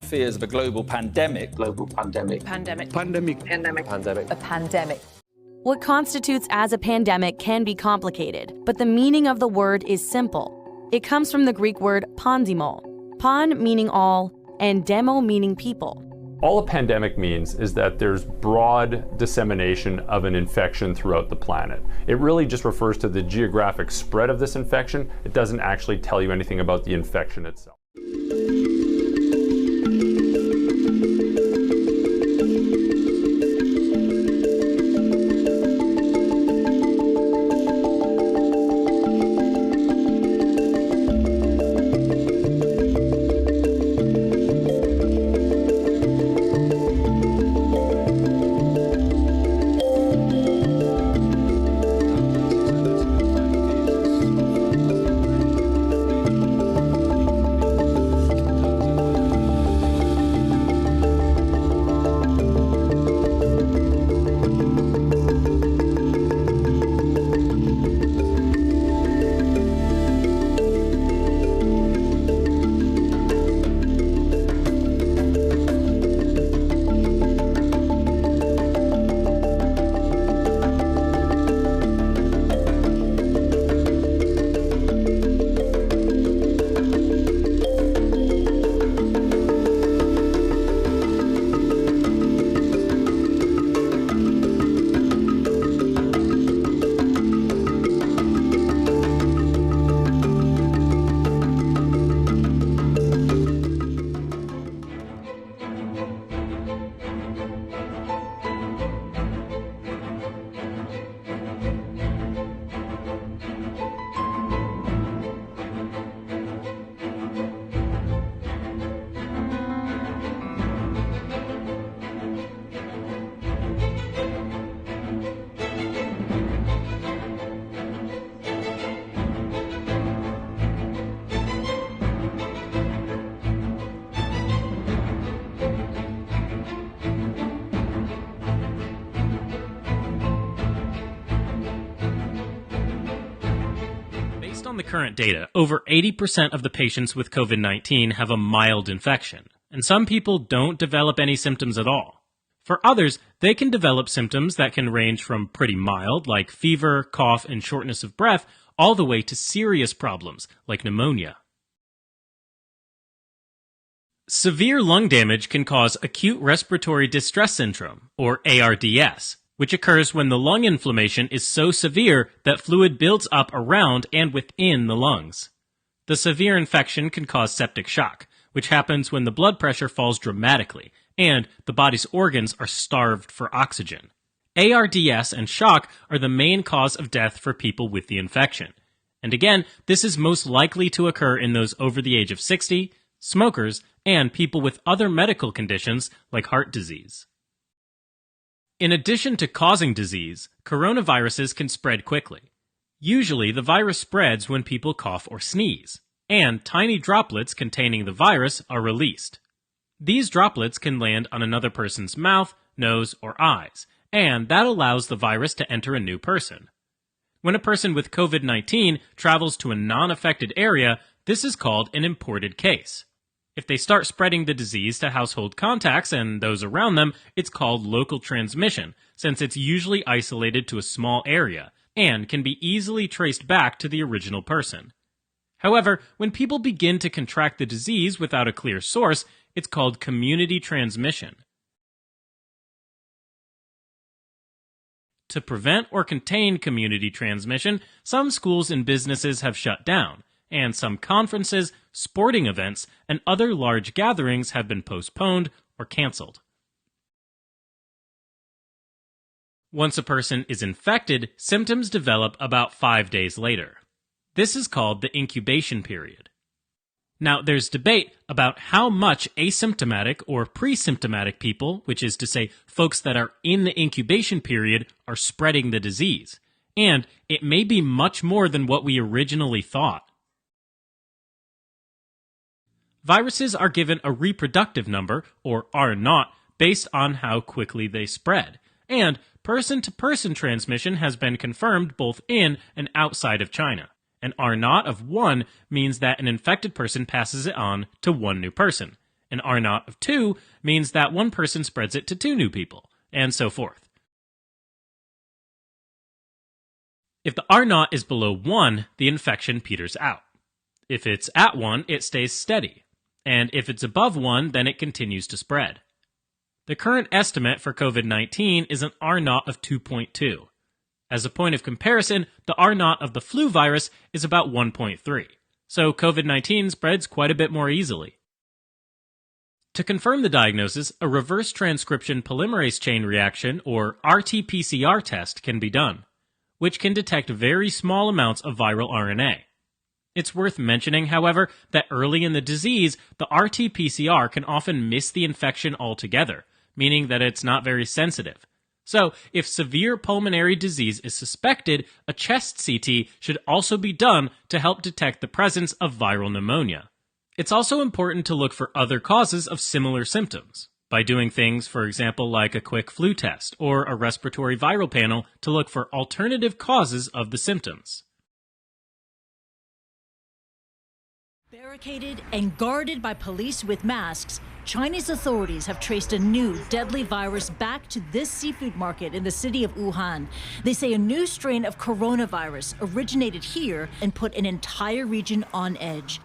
Fears of a global pandemic. Global pandemic. Pandemic. Pandemic. Pandemic. Pandemic. A pandemic. What constitutes as a pandemic can be complicated, but the meaning of the word is simple. It comes from the Greek word pandemo, pan meaning all, and demo meaning people. All a pandemic means is that there's broad dissemination of an infection throughout the planet. It really just refers to the geographic spread of this infection. It doesn't actually tell you anything about the infection itself. Based on the current data, over 80% of the patients with COVID-19 have a mild infection, and some people don't develop any symptoms at all. For others, they can develop symptoms that can range from pretty mild, like fever, cough, and shortness of breath, all the way to serious problems, like pneumonia. Severe lung damage can cause acute respiratory distress syndrome, or ARDS, which occurs when the lung inflammation is so severe that fluid builds up around and within the lungs. The severe infection can cause septic shock, which happens when the blood pressure falls dramatically and the body's organs are starved for oxygen. ARDS and shock are the main cause of death for people with the infection. And again, this is most likely to occur in those over the age of 60, smokers, and people with other medical conditions like heart disease. In addition to causing disease, coronaviruses can spread quickly. Usually, the virus spreads when people cough or sneeze, and tiny droplets containing the virus are released. These droplets can land on another person's mouth, nose, or eyes, and that allows the virus to enter a new person. When a person with COVID-19 travels to a non-affected area, this is called an imported case. If they start spreading the disease to household contacts and those around them, it's called local transmission, since it's usually isolated to a small area and can be easily traced back to the original person. However, when people begin to contract the disease without a clear source, it's called community transmission. To prevent or contain community transmission, some schools and businesses have shut down, and some conferences, sporting events, and other large gatherings have been postponed or canceled. Once a person is infected, symptoms develop about 5 days later. This is called the incubation period. Now, there's debate about how much asymptomatic or pre-symptomatic people, which is to say folks that are in the incubation period, are spreading the disease, and it may be much more than what we originally thought. Viruses are given a reproductive number, or R0, based on how quickly they spread, and person-to-person transmission has been confirmed both in and outside of China. An R0 of 1 means that an infected person passes it on to one new person, An R0 of 2 means that one person spreads it to 2 new people, and so forth. If the R0 is below 1, the infection peters out. If it's at 1, it stays steady. And if it's above 1, then it continues to spread. The current estimate for COVID-19 is an R0 of 2.2. As a point of comparison, the R0 of the flu virus is about 1.3. So COVID-19 spreads quite a bit more easily. To confirm the diagnosis, a reverse transcription polymerase chain reaction, or RT-PCR test, can be done, which can detect very small amounts of viral RNA. It's worth mentioning, however, that early in the disease, the RT-PCR can often miss the infection altogether, meaning that it's not very sensitive. So, if severe pulmonary disease is suspected, a chest CT should also be done to help detect the presence of viral pneumonia. It's also important to look for other causes of similar symptoms, by doing things, for example, like a quick flu test or a respiratory viral panel to look for alternative causes of the symptoms. Barricaded and guarded by police with masks, Chinese authorities have traced a new deadly virus back to this seafood market in the city of Wuhan. They say a new strain of coronavirus originated here and put an entire region on edge.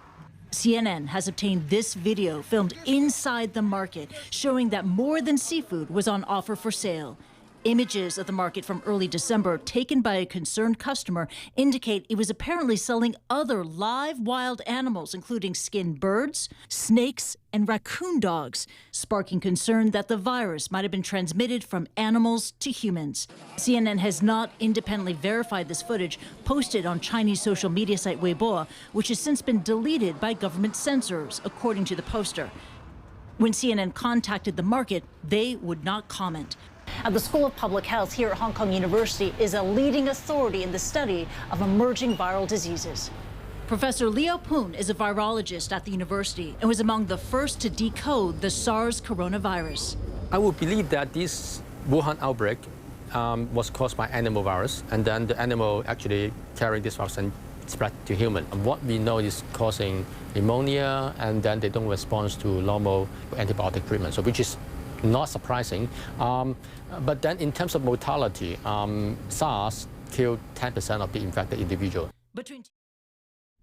CNN has obtained this video filmed inside the market, showing that more than seafood was on offer for sale. Images of the market from early December taken by a concerned customer indicate it was apparently selling other live wild animals, including skinned birds, snakes, and raccoon dogs, sparking concern that the virus might have been transmitted from animals to humans. CNN has not independently verified this footage posted on Chinese social media site Weibo, which has since been deleted by government censors, according to the poster. When CNN contacted the market, they would not comment. The School of Public Health here at Hong Kong University is a leading authority in the study of emerging viral diseases. Professor Liao Poon is a virologist at the university and was among the first to decode the SARS coronavirus. I would believe that this Wuhan outbreak was caused by animal virus, and then the animal actually carried this virus and spread to human. And what we know is causing pneumonia, and then they don't respond to normal antibiotic treatment, so which is not surprising. But then in terms of mortality, SARS killed 10% of the infected individual.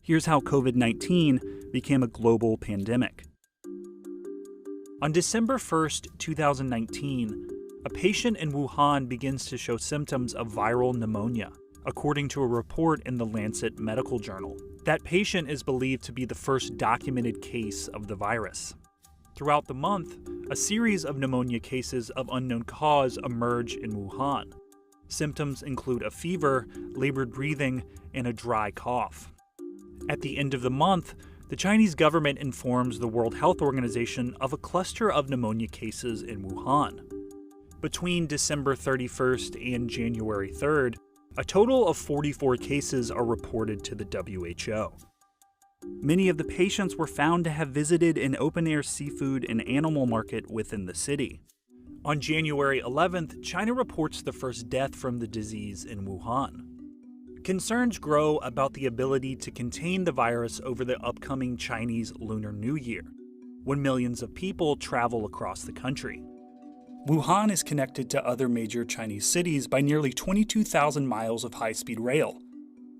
Here's how COVID-19 became a global pandemic. On December 1st, 2019, a patient in Wuhan begins to show symptoms of viral pneumonia, according to a report in the Lancet Medical Journal. That patient is believed to be the first documented case of the virus. Throughout the month, a series of pneumonia cases of unknown cause emerge in Wuhan. Symptoms include a fever, labored breathing, and a dry cough. At the end of the month, the Chinese government informs the World Health Organization of a cluster of pneumonia cases in Wuhan. Between December 31st and January 3rd, a total of 44 cases are reported to the WHO. Many of the patients were found to have visited an open-air seafood and animal market within the city. On January 11th, China reports the first death from the disease in Wuhan. Concerns grow about the ability to contain the virus over the upcoming Chinese Lunar New Year, when millions of people travel across the country. Wuhan is connected to other major Chinese cities by nearly 22,000 miles of high-speed rail,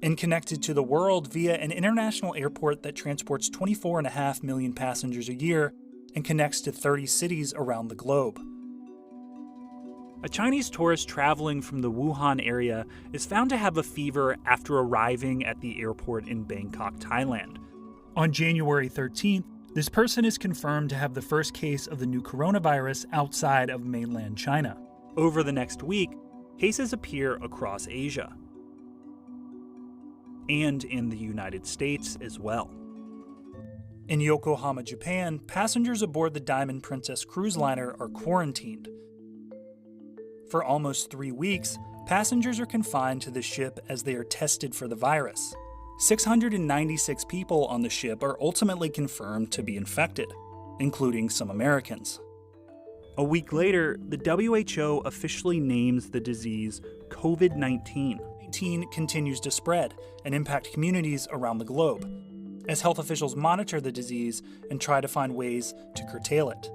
and connected to the world via an international airport that transports 24.5 million passengers a year and connects to 30 cities around the globe. A Chinese tourist traveling from the Wuhan area is found to have a fever after arriving at the airport in Bangkok, Thailand. On January 13th, this person is confirmed to have the first case of the new coronavirus outside of mainland China. Over the next week, cases appear across Asia and in the United States as well. In Yokohama, Japan, passengers aboard the Diamond Princess cruise liner are quarantined. For almost 3 weeks, passengers are confined to the ship as they are tested for the virus. 696 people on the ship are ultimately confirmed to be infected, including some Americans. A week later, the WHO officially names the disease COVID-19. COVID-19 continues to spread and impact communities around the globe. as health officials monitor the disease and try to find ways to curtail it.